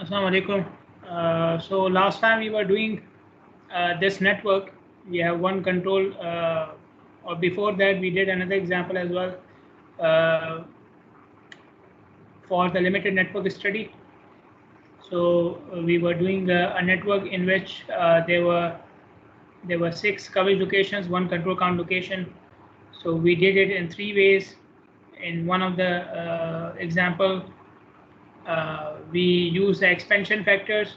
Assalamu alaikum. So last time we were doing this network. We have one control, or before that we did another example as well uh, for the limited network study. So we were doing a network in which there were 6 coverage locations, one control count location. So we did it in 3 ways. In one of the example, we use the expansion factors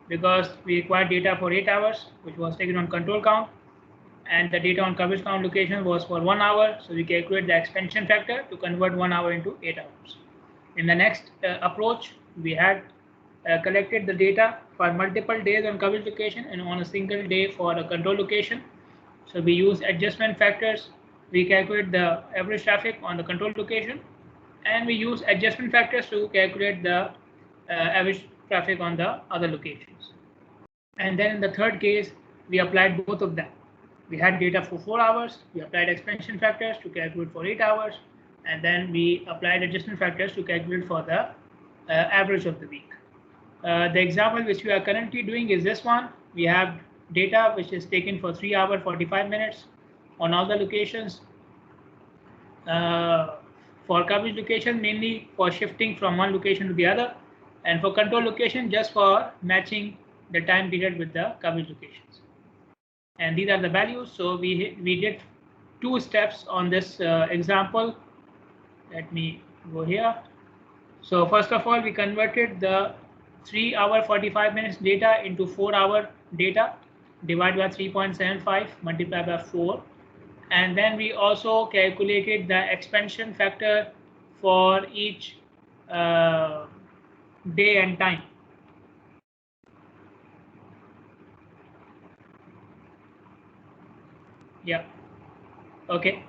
because we required data for 8 hours, which was taken on control count, and the data on coverage count location was for 1 hour. So we calculate the expansion factor to convert 1 hour into 8 hours. In the next approach, we had collected the data for multiple days on coverage location and on a single day for a control location. So we use adjustment factors. We calculate the average traffic on the control location, and we use adjustment factors to calculate the average traffic on the other locations. And then in the third case, we applied both of them. We had data for 4 hours, we applied expansion factors to calculate for 8 hours, and then we applied adjustment factors to calculate for the average of the week. The example which we are currently doing is this one. We have data which is taken for 3 hours 45 minutes on all the locations. For coverage location, mainly for shifting from one location to the other, and for control location, just for matching the time period with the coverage locations. And these are the values. So we did 2 steps on this example. Let me go here. So first of all, we converted the 3 hour 45 minutes data into 4 hour data, divided by 3.75 multiplied by 4. And then we also calculated the expansion factor for each day and time. Yeah. Okay.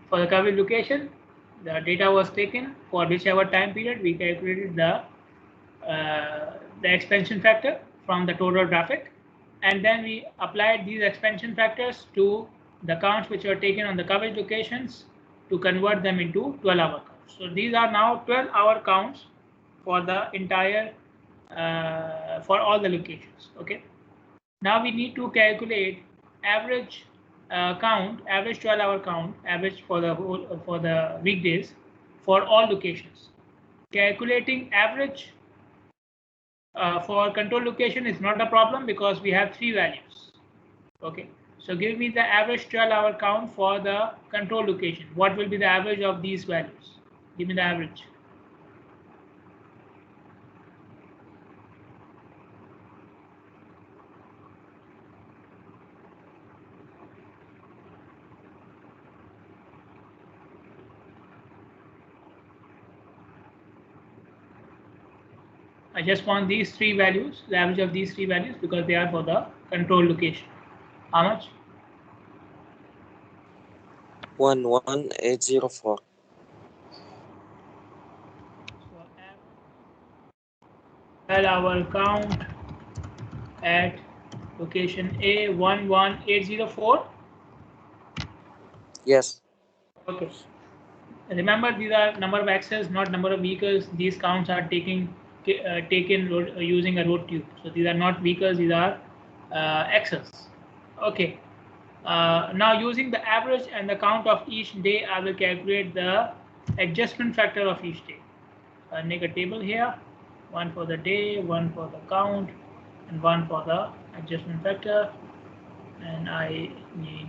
For the coverage location, the data was taken for whichever time period. We calculated the expansion factor from the total traffic, and then we applied these expansion factors to the counts which were taken on the coverage locations to convert them into 12-hour counts. So these are now 12-hour counts for the entire for all the locations. Okay. Now we need to calculate average count, average 12-hour count, average for the weekdays for all locations. Calculating average for control location is not a problem because we have 3 values. Okay, so give me the average 12-hour count for the control location. What will be the average of these values? Give me the average. I just want these 3 values, the average of these 3 values, because they are for the control location. How much? 11804. So 12-hour count at location A 11804. Yes. Okay. Remember, these are number of axes, not number of vehicles. These counts are taken using a road tube. So these are not vehicles; these are axes. Okay. Now using the average and the count of each day, I will calculate the adjustment factor of each day. I'll make a table here, one for the day, one for the count, and one for the adjustment factor, and I need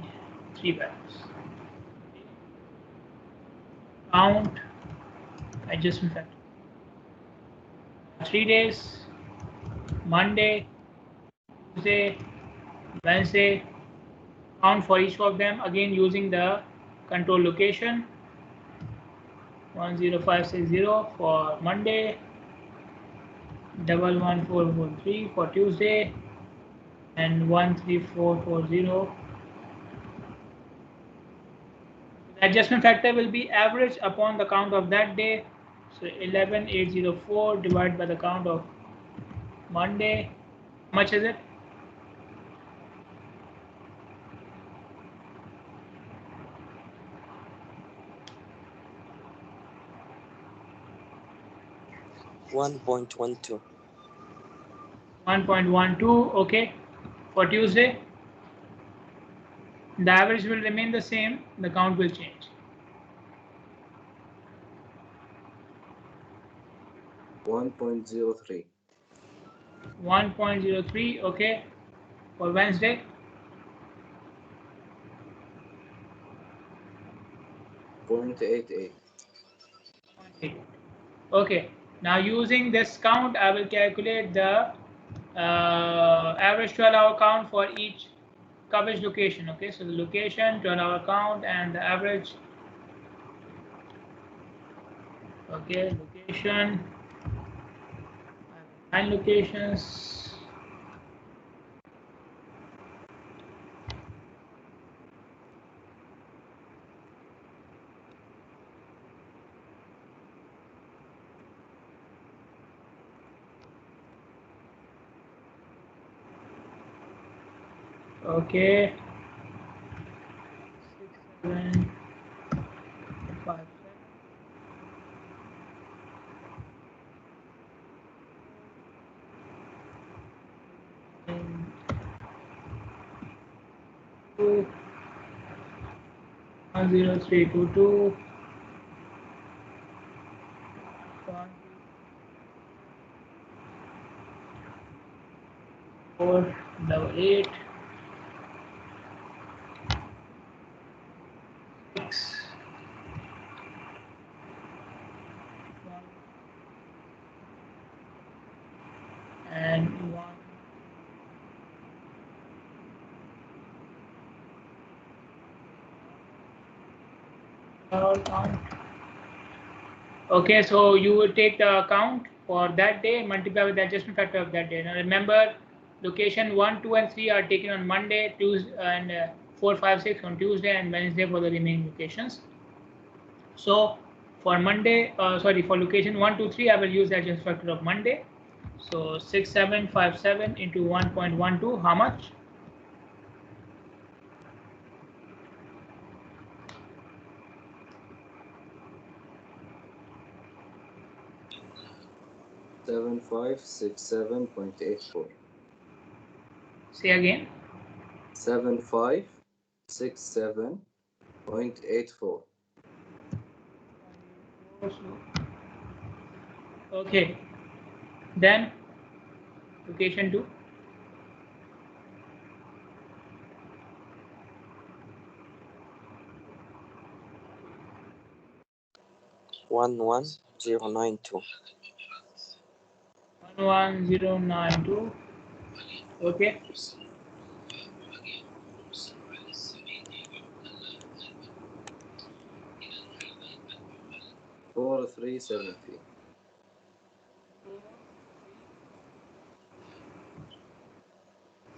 3 values. Count, adjustment factor. 3 days, Monday, Tuesday, Wednesday. Count for each of them, again using the control location. 10560 for Monday, 11443 for Tuesday, and 13440. The adjustment factor will be average upon the count of that day. So 11804 divided by the count of Monday. How much is it? $1.12. 1.12. Okay. For Tuesday, the average will remain the same. The count will change. 1.03. 1.03. Okay. For Wednesday, 0.88. okay. Now using this count, I will calculate the average 12-hour count for each coverage location. Okay, so the location, 12-hour count, and the average. Okay, location, 9 locations. Okay. 6, 7, 5, 7. 2, 10322. 488. 6. 1 and 1. Count. Okay, so you will take the count for that day, multiply with the adjustment factor of that day. Now remember, location 1, 2, and 3 are taken on Monday, Tuesday, and 4, 5, 6 on Tuesday, and Wednesday for the remaining locations. So for Monday, for location 1, 2, 3, I will use the adjustment factor of Monday. So 6757 into 1.12, how much? 7567.84. Say again. 7567.84. Okay. Then location 2. 11092. 11092. Okay. 4370.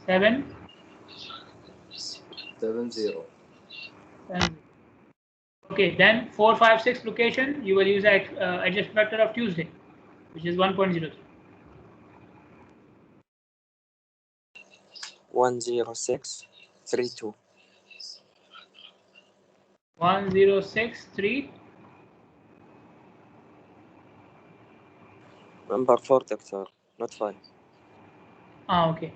7. 70. Okay, then 4, 5, 6 location, you will use the adjustment factor of Tuesday, which is 1.03. 10632. 1063. Number 4, doctor, not 5. Okay.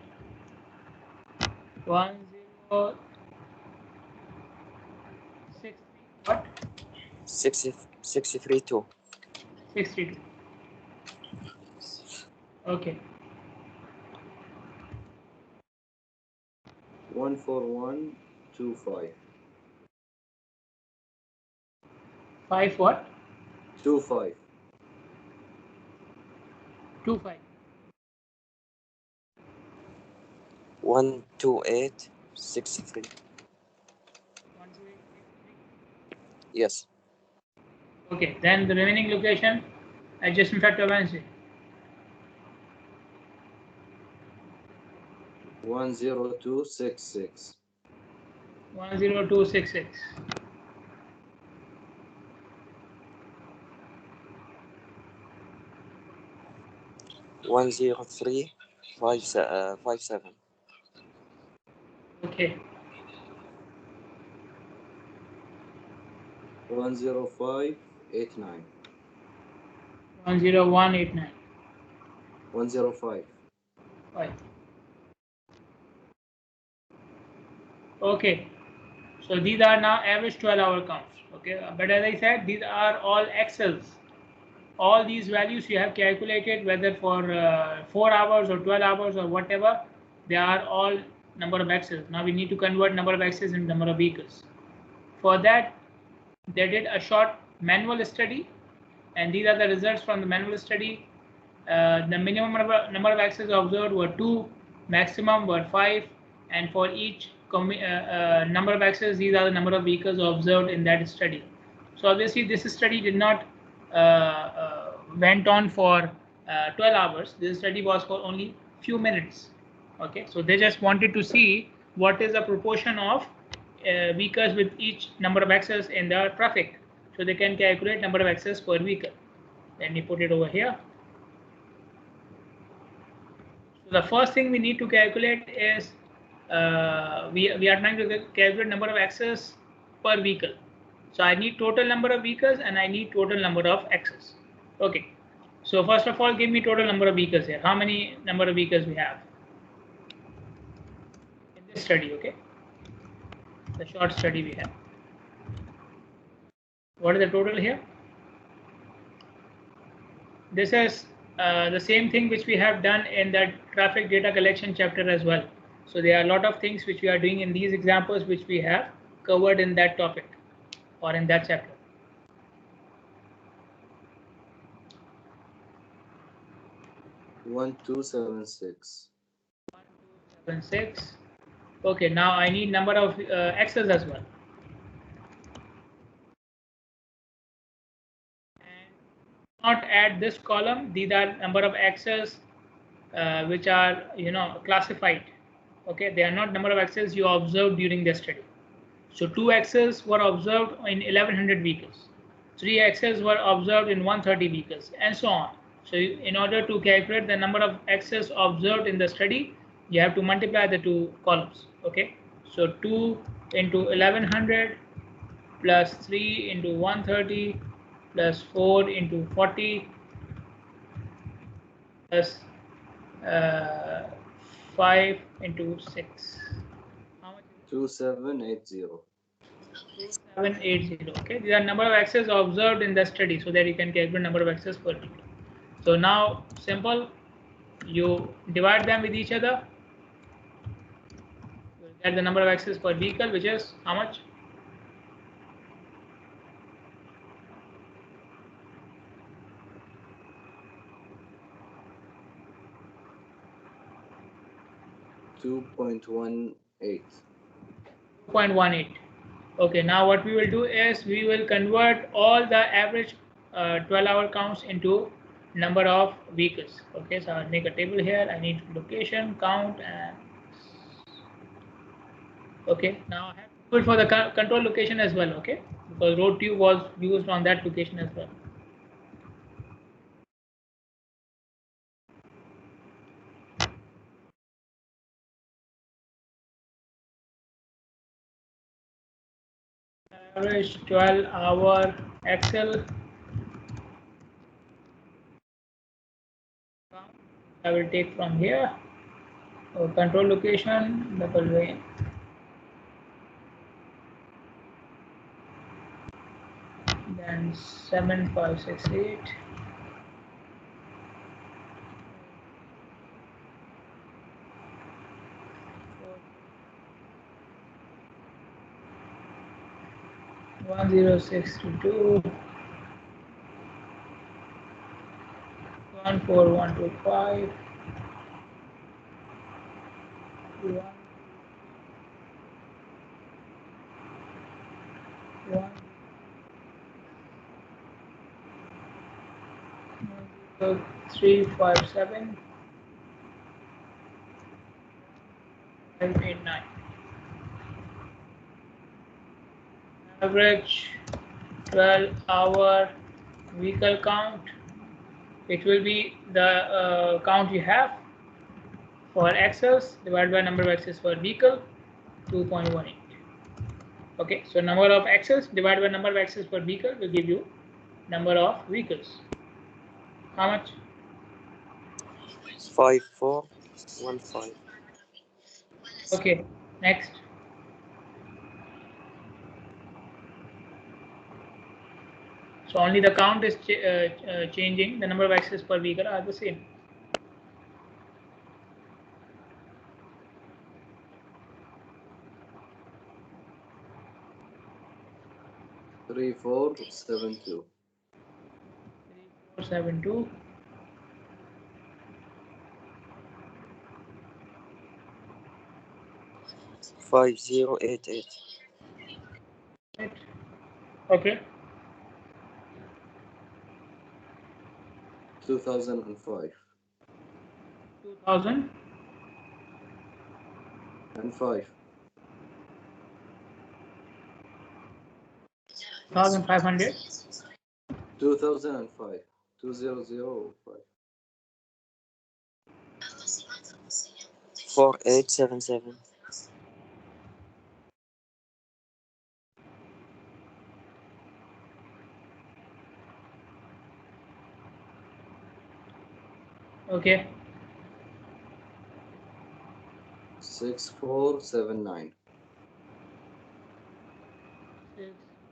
1063. What? 632. 632. Okay. 14125. 5 what? 25. 25. 12863. Yes. Okay, then the remaining location, adjustment factor of Wednesday. 10266. 10266. 10357. Okay. 10589. 10189. 105. 5. Okay. So these are now average 12-hour counts. Okay. But as I said, these are all Excels. All these values you have calculated, whether for 4 hours or 12 hours or whatever, they are all number of axes. Now we need to convert number of axes into number of vehicles. For that, they did a short manual study, and these are the results from the manual study. The minimum number of axes observed were 2, maximum were 5, and for each number of axes, these are the number of vehicles observed in that study. So obviously, this study did not went on for 12 hours. This study was for only few minutes. Okay, so they just wanted to see what is the proportion of vehicles with each number of axes in the traffic, so they can calculate number of axes per vehicle. Let me put it over here. So the first thing we need to calculate is we are trying to calculate number of axes per vehicle. So I need total number of vehicles and I need total number of axes. Okay. So first of all, give me total number of vehicles here. How many number of vehicles we have in this study? Okay. The short study we have. What is the total here? This is the same thing which we have done in that traffic data collection chapter as well. So there are a lot of things which we are doing in these examples which we have covered in that topic or in that chapter. One two seven six. 1276. Okay, now I need number of axes as well. And not add this column. These are number of axes which are classified. Okay, they are not number of axes you observed during the study. So 2 axes were observed in 1100 vehicles. 3 axes were observed in 130 vehicles, and so on. So in order to calculate the number of axes observed in the study, you have to multiply the 2 columns. Okay, so 2 into 1100 plus 3 into 130 plus 4 into 40 plus 5 into 6. How much? 2780. 2780. Okay, these are number of axes observed in the study, so that you can calculate number of axes per vehicle. So now simple, you divide them with each other, you will get the number of axes per vehicle, which is how much? $2.18. 2.18. Okay, now what we will do is we will convert all the average 12-hour counts into number of vehicles. Okay, so I'll make a table here. I need location, count, and okay, now I have to do it for the control location as well. Okay, because road tube was used on that location as well. Average 12-hour Excel. I will take from here. So control location, double vein. Then 7568. One 1062 14125 357 589. Average 12-hour vehicle count. It will be the count you have for axles divided by number of axles per vehicle, 2.18. Okay, so number of axles divided by number of axles per vehicle will give you number of vehicles. How much? 54 1.5. Okay, next. So only the count is changing. The number of axes per vehicle are the same. Three, 4, 7, 2. 3472. 5088. Right. Okay. 2005. 2000. And 5. 1500. 2005. 2005. 4877. 6479.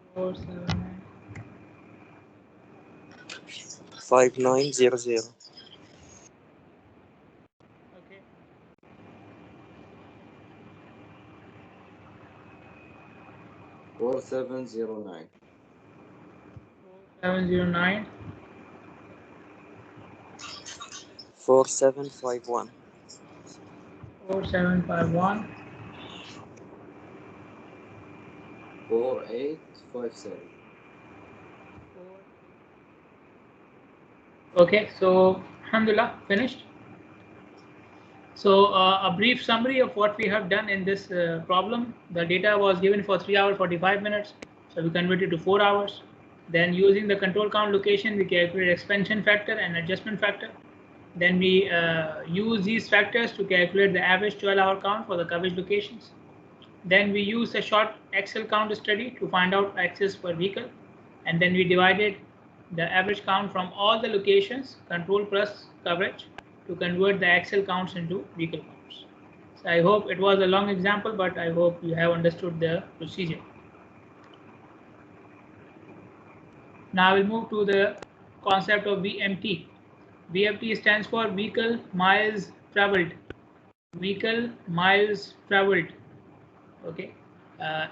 6479. 5900. Okay. 4709. 4709. 4751. 4751. 4857. Okay, so alhamdulillah, finished. So a brief summary of what we have done in this problem. The data was given for 3 hours 45 minutes. So we converted to 4 hours. Then using the control count location, we calculate expansion factor and adjustment factor. Then we use these factors to calculate the average 12-hour count for the coverage locations. Then we use a short Excel count study to find out axes per vehicle. And then we divided the average count from all the locations, control plus coverage, to convert the Excel counts into vehicle counts. So I hope it was a long example, but I hope you have understood the procedure. Now we'll move to the concept of VMT. VMT stands for vehicle miles traveled. Vehicle miles traveled. Okay.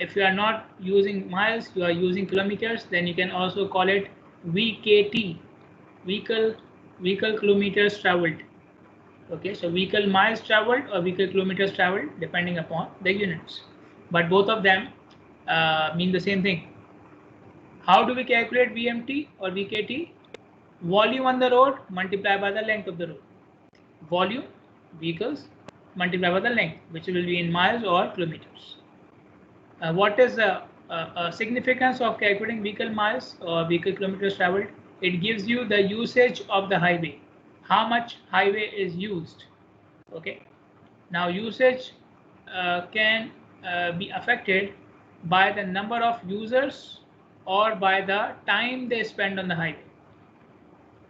If you are not using miles, you are using kilometers, then you can also call it VKT, vehicle kilometers traveled. Okay, so vehicle miles traveled or vehicle kilometers traveled, depending upon the units, but both of them mean the same thing. How do we calculate VMT or VKT? Volume on the road multiplied by the length of the road. Volume, vehicles, multiplied by the length, which will be in miles or kilometers. What is the significance of calculating vehicle miles or vehicle kilometers traveled? It gives you the usage of the highway, how much highway is used. Okay, now usage can be affected by the number of users or by the time they spend on the highway.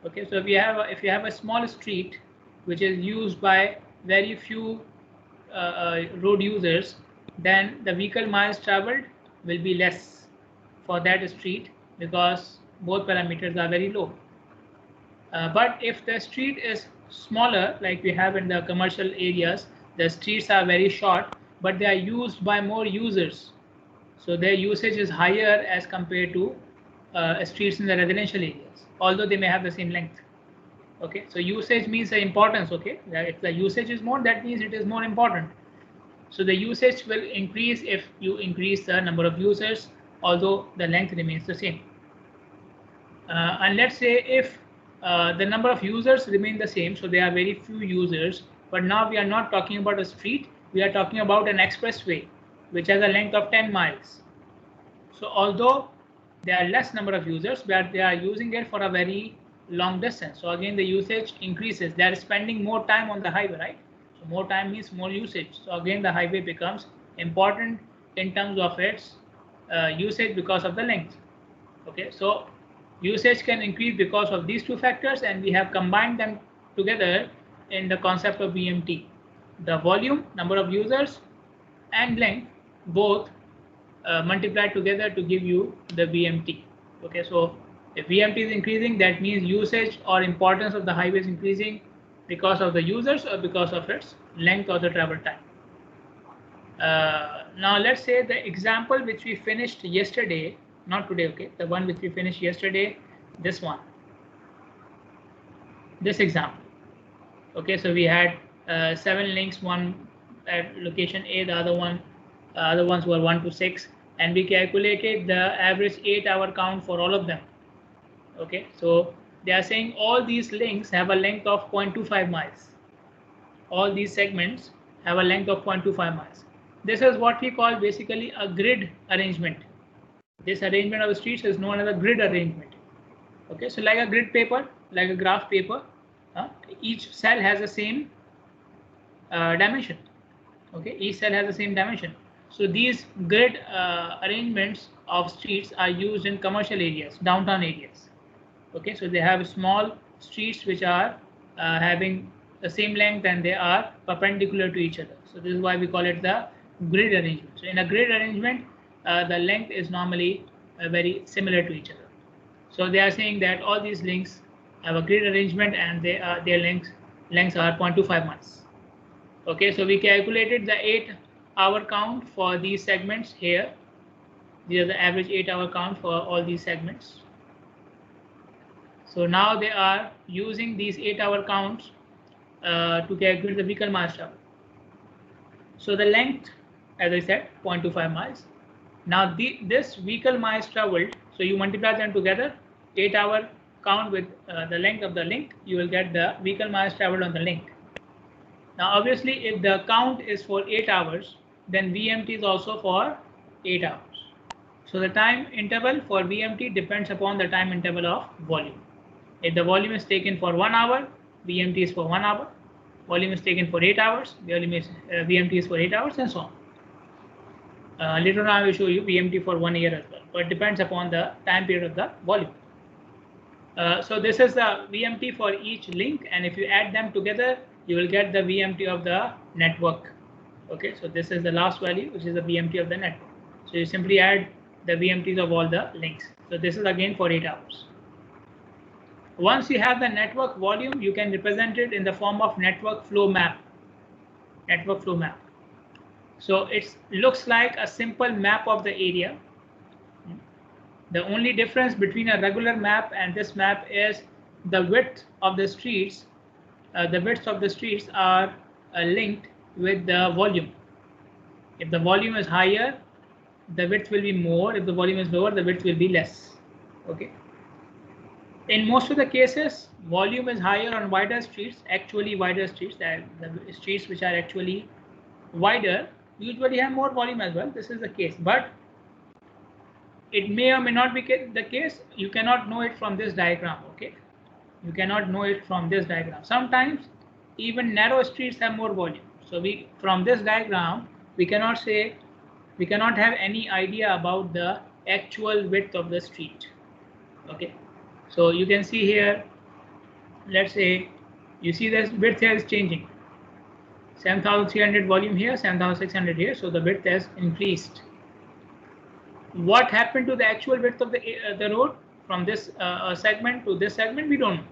Okay, so if you have a small street which is used by very few road users, then the vehicle miles traveled will be less for that street because both parameters are very low. But if the street is smaller, like we have in the commercial areas, the streets are very short, but they are used by more users. So their usage is higher as compared to streets in the residential areas, although they may have the same length. Okay, so usage means the importance. Okay, if the usage is more, that means it is more important. So the usage will increase if you increase the number of users, although the length remains the same. And let's say if the number of users remain the same, so there are very few users, but now we are not talking about a street, we are talking about an expressway which has a length of 10 miles. So although there are less number of users, but they are using it for a very long distance, so again the usage increases. They are spending more time on the highway, right? So more time means more usage, so again the highway becomes important in terms of its usage because of the length. Okay, so usage can increase because of these two factors, and we have combined them together in the concept of VMT. the volume, number of users, and length both multiplied together to give you the VMT. Okay, so if VMT is increasing, that means usage or importance of the highway is increasing because of the users or because of its length or the travel time. Now let's say the example which we finished yesterday, not today, okay, the one which we finished yesterday, this one, this example. Okay, so we had 7 links, one at location A, the other ones were 1 to 6, and we calculated the average 8-hour count for all of them. Okay, so they are saying all these links have a length of 0.25 miles. All these segments have a length of 0.25 miles. This is what we call basically a grid arrangement. This arrangement of the streets is known as a grid arrangement. Okay, so like a grid paper, like a graph paper, each cell has the same dimension. Okay, each cell has the same dimension. So these grid arrangements of streets are used in commercial areas, downtown areas. Okay, so they have small streets which are having the same length and they are perpendicular to each other. So this is why we call it the grid arrangement. So in a grid arrangement, the length is normally very similar to each other. So they are saying that all these links have a grid arrangement and their lengths are 0.25 miles. Okay, so we calculated the 8-hour count for these segments here. These are the average 8-hour count for all these segments. So now they are using these 8-hour counts to calculate the vehicle miles traveled. So the length, as I said, 0.25 miles. Now this vehicle miles traveled, so you multiply them together, 8-hour count with the length of the link, you will get the vehicle miles traveled on the link. Now obviously if the count is for 8 hours, then VMT is also for 8 hours. So the time interval for VMT depends upon the time interval of volume. If the volume is taken for 1 hour, VMT is for 1 hour. Volume is taken for 8 hours, VMT is for 8 hours, and so on. Later on I will show you VMT for 1 year as well, but it depends upon the time period of the volume. So this is the VMT for each link, and if you add them together, you will get the VMT of the network. Okay, so this is the last value, which is the VMT of the network. So you simply add the VMTs of all the links. So this is again for 8 hours. Once you have the network volume, you can represent it in the form of network flow map. Network flow map. So it looks like a simple map of the area. The only difference between a regular map and this map is the width of the streets. The widths of the streets are linked with the volume. If the volume is higher, the width will be more. If the volume is lower, the width will be less. Okay. In most of the cases, volume is higher on wider streets, actually wider streets, the streets which are actually wider usually have more volume as well. This is the case, but it may or may not be the case. You cannot know it from this diagram. Okay, you cannot know it from this diagram. Sometimes even narrow streets have more volume. So from this diagram we cannot have any idea about the actual width of the street. Okay, so you can see here, let's say you see this width here is changing. 7,300 volume here, 7,600 here, so the width has increased. What happened to the actual width of the road from this segment to this segment, we don't know.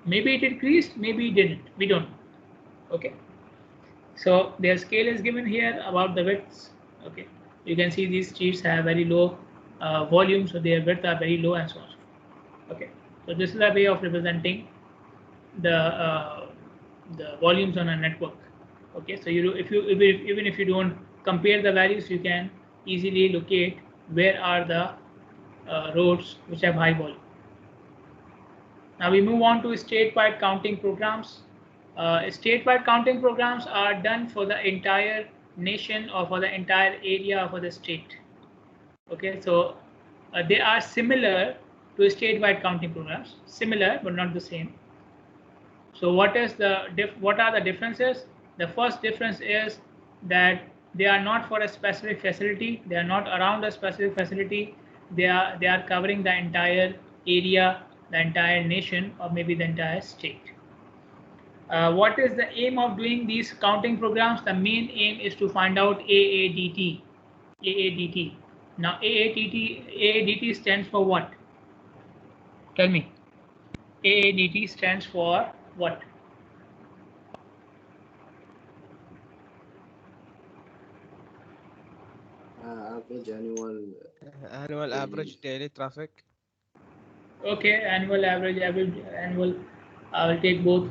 Maybe it increased, maybe it didn't, we don't know. Okay, so their scale is given here about the widths. Okay, you can see these streets have very low volume, so their width are very low and so on. Okay, so this is a way of representing the volumes on a network. Okay, so even if you don't compare the values, you can easily locate where are the roads which have high volume. Now we move on to statewide counting programs. Statewide counting programs are done for the entire nation or for the entire area for the state. Okay, so they are similar to statewide counting programs, similar but not the same. So what are the differences? The first difference is that they are not for a specific facility. They are not around a specific facility. They are covering the entire area, the entire nation, or maybe the entire state. What is the aim of doing these counting programs? The main aim is to find out AADT. AADT. Now AADT stands for what? Tell me. AADT stands for what? Average annual average daily traffic. Okay, annual, average, annual. I will take both.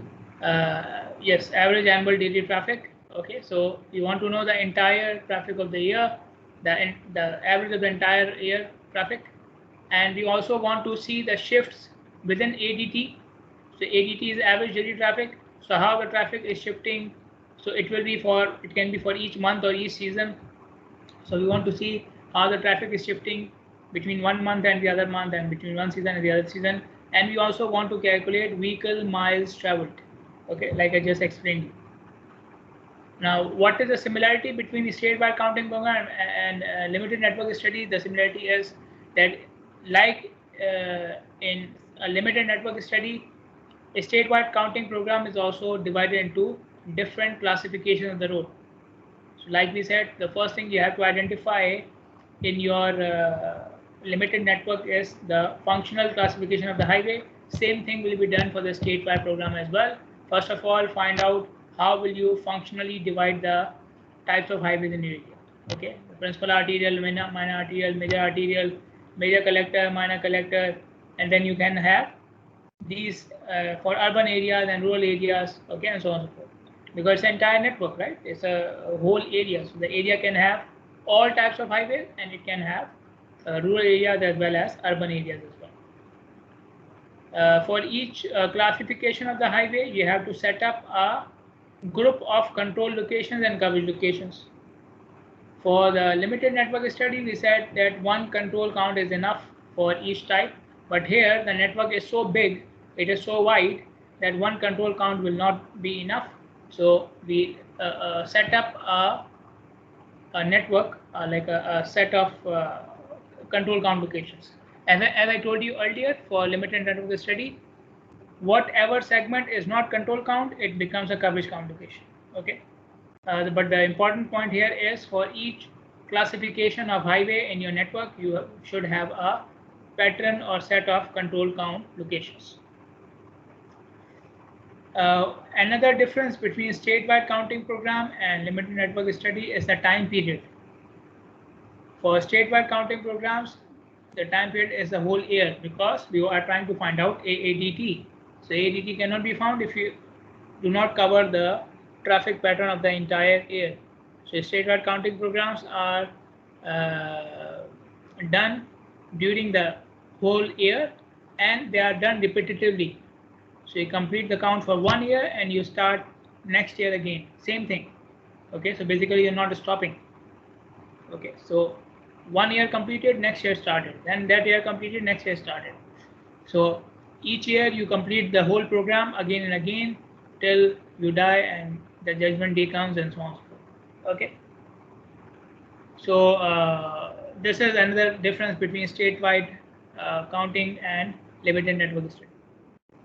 Yes, average annual daily traffic. Okay, so you want to know the entire traffic of the year, the average of the entire year traffic, and we also want to see the shifts within ADT. So ADT is average daily traffic. So how the traffic is shifting. So it can be for each month or each season. So we want to see how the traffic is shifting between one month and the other month, and between one season and the other season. And we also want to calculate vehicle miles traveled. Okay, like I just explained. Now, what is the similarity between the statewide counting program and limited network study? The similarity is that, like in a limited network study, a statewide counting program is also divided into different classifications of the road. So like we said, the first thing you have to identify in your limited network is the functional classification of the highway. Same thing will be done for the statewide program as well. First of all, find out how will you functionally divide the types of highways in your area. Okay, the principal arterial, minor arterial, major collector, minor collector, and then you can have these for urban areas and rural areas, okay, and so on and so forth. Because it's an entire network, right? It's a whole area. So the area can have all types of highways, and it can have rural areas as well as urban areas as well. For each classification of the highway, you have to set up a group of control locations and coverage locations. For the limited network study, we said that one control count is enough for each type. But here, the network is so big, it is so wide that one control count will not be enough. So we set up a network like a set of control count locations. As I told you earlier, for limited network study, whatever segment is not control count, it becomes a coverage count location. Okay, but the important point here is for each classification of highway in your network, you should have a pattern or set of control count locations. Another difference between statewide counting program and limited network study is the time period. For statewide counting programs, the time period is the whole year, because we are trying to find out AADT. So AADT cannot be found if you do not cover the traffic pattern of the entire year. So statewide counting programs are done during the whole year, and they are done repetitively. So you complete the count for 1 year and you start next year again, same thing. Okay, so basically you're not stopping. Okay, so 1 year completed, next year started, then that year completed, next year started. So each year you complete the whole program again and again till you die and the judgment day comes, and so on and so forth. Okay, so this is another difference between statewide counting and limited network study.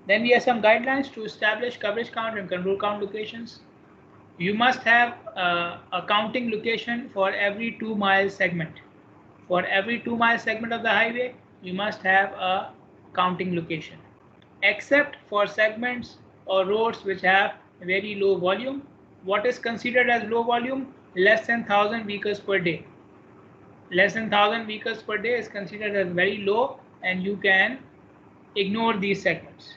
Then we have some guidelines to establish coverage count and control count locations. You must have a counting location for every 2 mile segment. For every 2 mile segment of the highway, you must have a counting location, except for segments or roads which have very low volume. What is considered as low volume? Less than 1,000 vehicles per day. Less than 1,000 vehicles per day is considered as very low, and you can ignore these segments.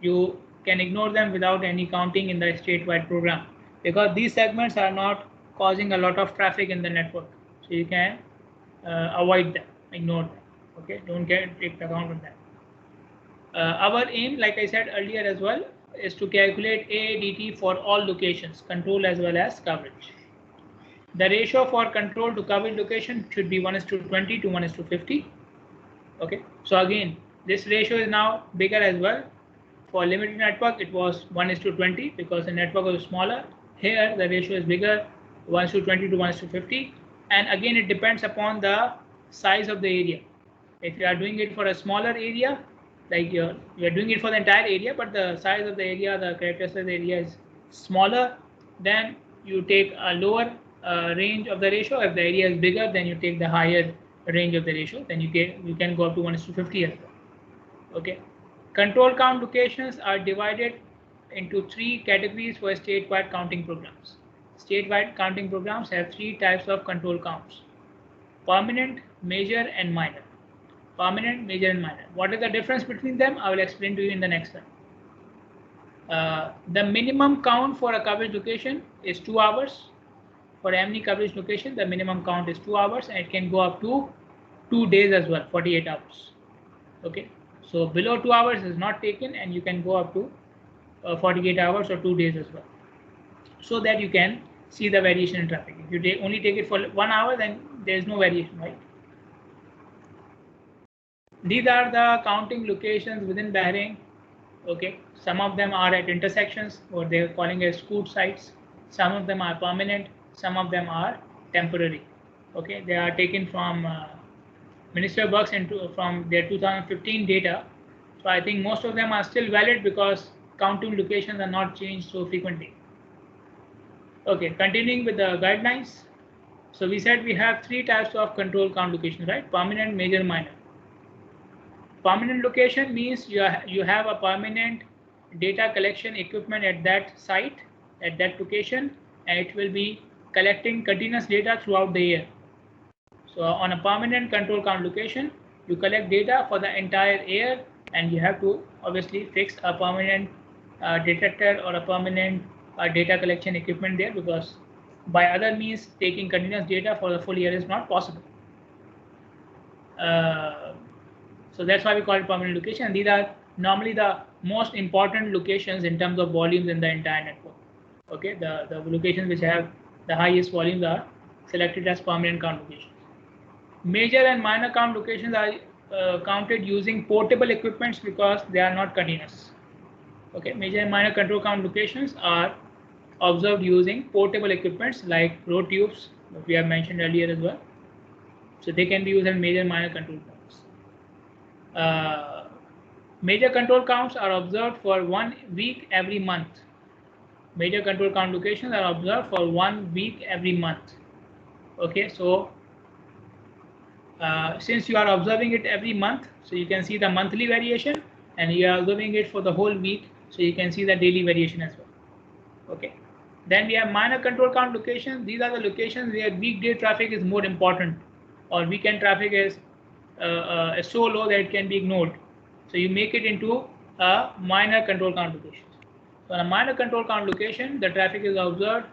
You can ignore them without any counting in the statewide program, because these segments are not causing a lot of traffic in the network. So you can avoid them, ignore them. Okay, don't take account of them. Our aim, like I said earlier as well, is to calculate AADT for all locations, control as well as coverage. The ratio for control to coverage location should be 1:20 to 1:50. Okay, so again, this ratio is now bigger as well. For limited network, it was 1:20 because the network was smaller. Here, the ratio is bigger, 1:20 to 1:50. And again, it depends upon the size of the area. If you are doing it for a smaller area, like you're doing it for the entire area, but the size of the area, the characteristics of the area is smaller, then you take a lower range of the ratio. If the area is bigger, then you take the higher range of the ratio. Then you can go up to 1:50 as well. Okay. Control count locations are divided into 3 categories for statewide counting programs. Statewide counting programs have 3 types of control counts: permanent, major, and minor. Permanent, major, and minor. What is the difference between them? I will explain to you in the next one. The minimum count for a coverage location is 2 hours. For any coverage location, the minimum count is 2 hours, and it can go up to 2 days as well, 48 hours. Okay, so below 2 hours is not taken, and you can go up to 48 hours or 2 days as well, so that you can see the variation in traffic. If you only take it for 1 hour, then there is no variation, right? These are the counting locations within Bahrain. Okay, some of them are at intersections, what they are calling as scoot sites. Some of them are permanent, some of them are temporary. Okay, they are taken from Ministry of Works from their 2015 data. So I think most of them are still valid because counting locations are not changed so frequently. Okay, continuing with the guidelines. So we said we have 3 types of control count locations, right? Permanent, major, minor. Permanent location means you have a permanent data collection equipment at that site, at that location, and it will be collecting continuous data throughout the year. So on a permanent control count location, you collect data for the entire year, and you have to obviously fix a permanent detector or a permanent data collection equipment there, because by other means taking continuous data for the full year is not possible. So that's why we call it permanent location. And these are normally the most important locations in terms of volumes in the entire network. Okay, the locations which have the highest volumes are selected as permanent count locations. Major and minor count locations are counted using portable equipments because they are not continuous. Okay, major and minor control count locations are observed using portable equipments like road tubes, that we have mentioned earlier as well. So they can be used as major and minor control counts. Major control counts are observed for 1 week every month. Major control count locations are observed for 1 week every month. Okay, so since you are observing it every month, so you can see the monthly variation, and you are observing it for the whole week, so you can see the daily variation as well. Okay, then we have minor control count locations. These are the locations where weekday traffic is more important, or weekend traffic is so low that it can be ignored. So you make it into a minor control count location. So on a minor control count location, the traffic is observed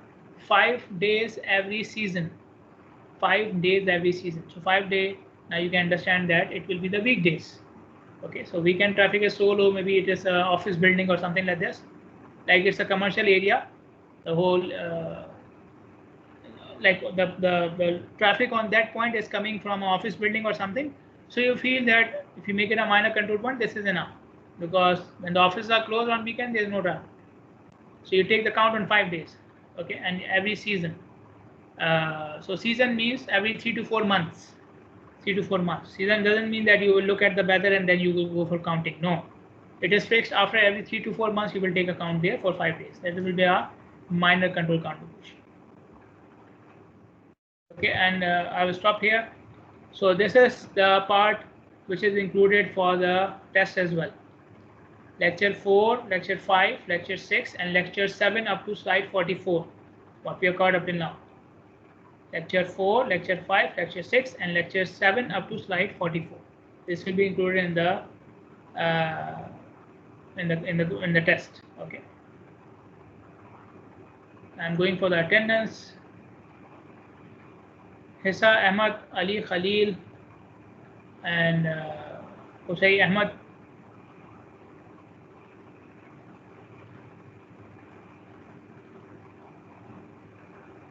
5 days every season. 5 days every season. So 5 days, now you can understand that it will be the weekdays. Okay, so weekend traffic is so low, maybe it is an office building or something like this. Like it's a commercial area, the whole like the traffic on that point is coming from an office building or something. So you feel that if you make it a minor control point, this is enough, because when the offices are closed on weekend, there is no traffic. So you take the count on 5 days, okay, and every season. So season means every 3 to 4 months. 3 to 4 months. Season doesn't mean that you will look at the weather and then you will go for counting. No, it is fixed. After every 3 to 4 months, you will take a count there for 5 days. That will be a minor control count location. Okay, and I will stop here. So this is the part which is included for the test as well. Lecture 4, Lecture 5, Lecture 6, and Lecture 7 up to slide 44. What we have covered up till now. Lecture 4, Lecture 5, Lecture 6, and Lecture 7 up to slide 44. This will be included in the test. Okay. I'm going for the attendance. Hissa Ahmad, Ali Khalil, and Hussein Ahmad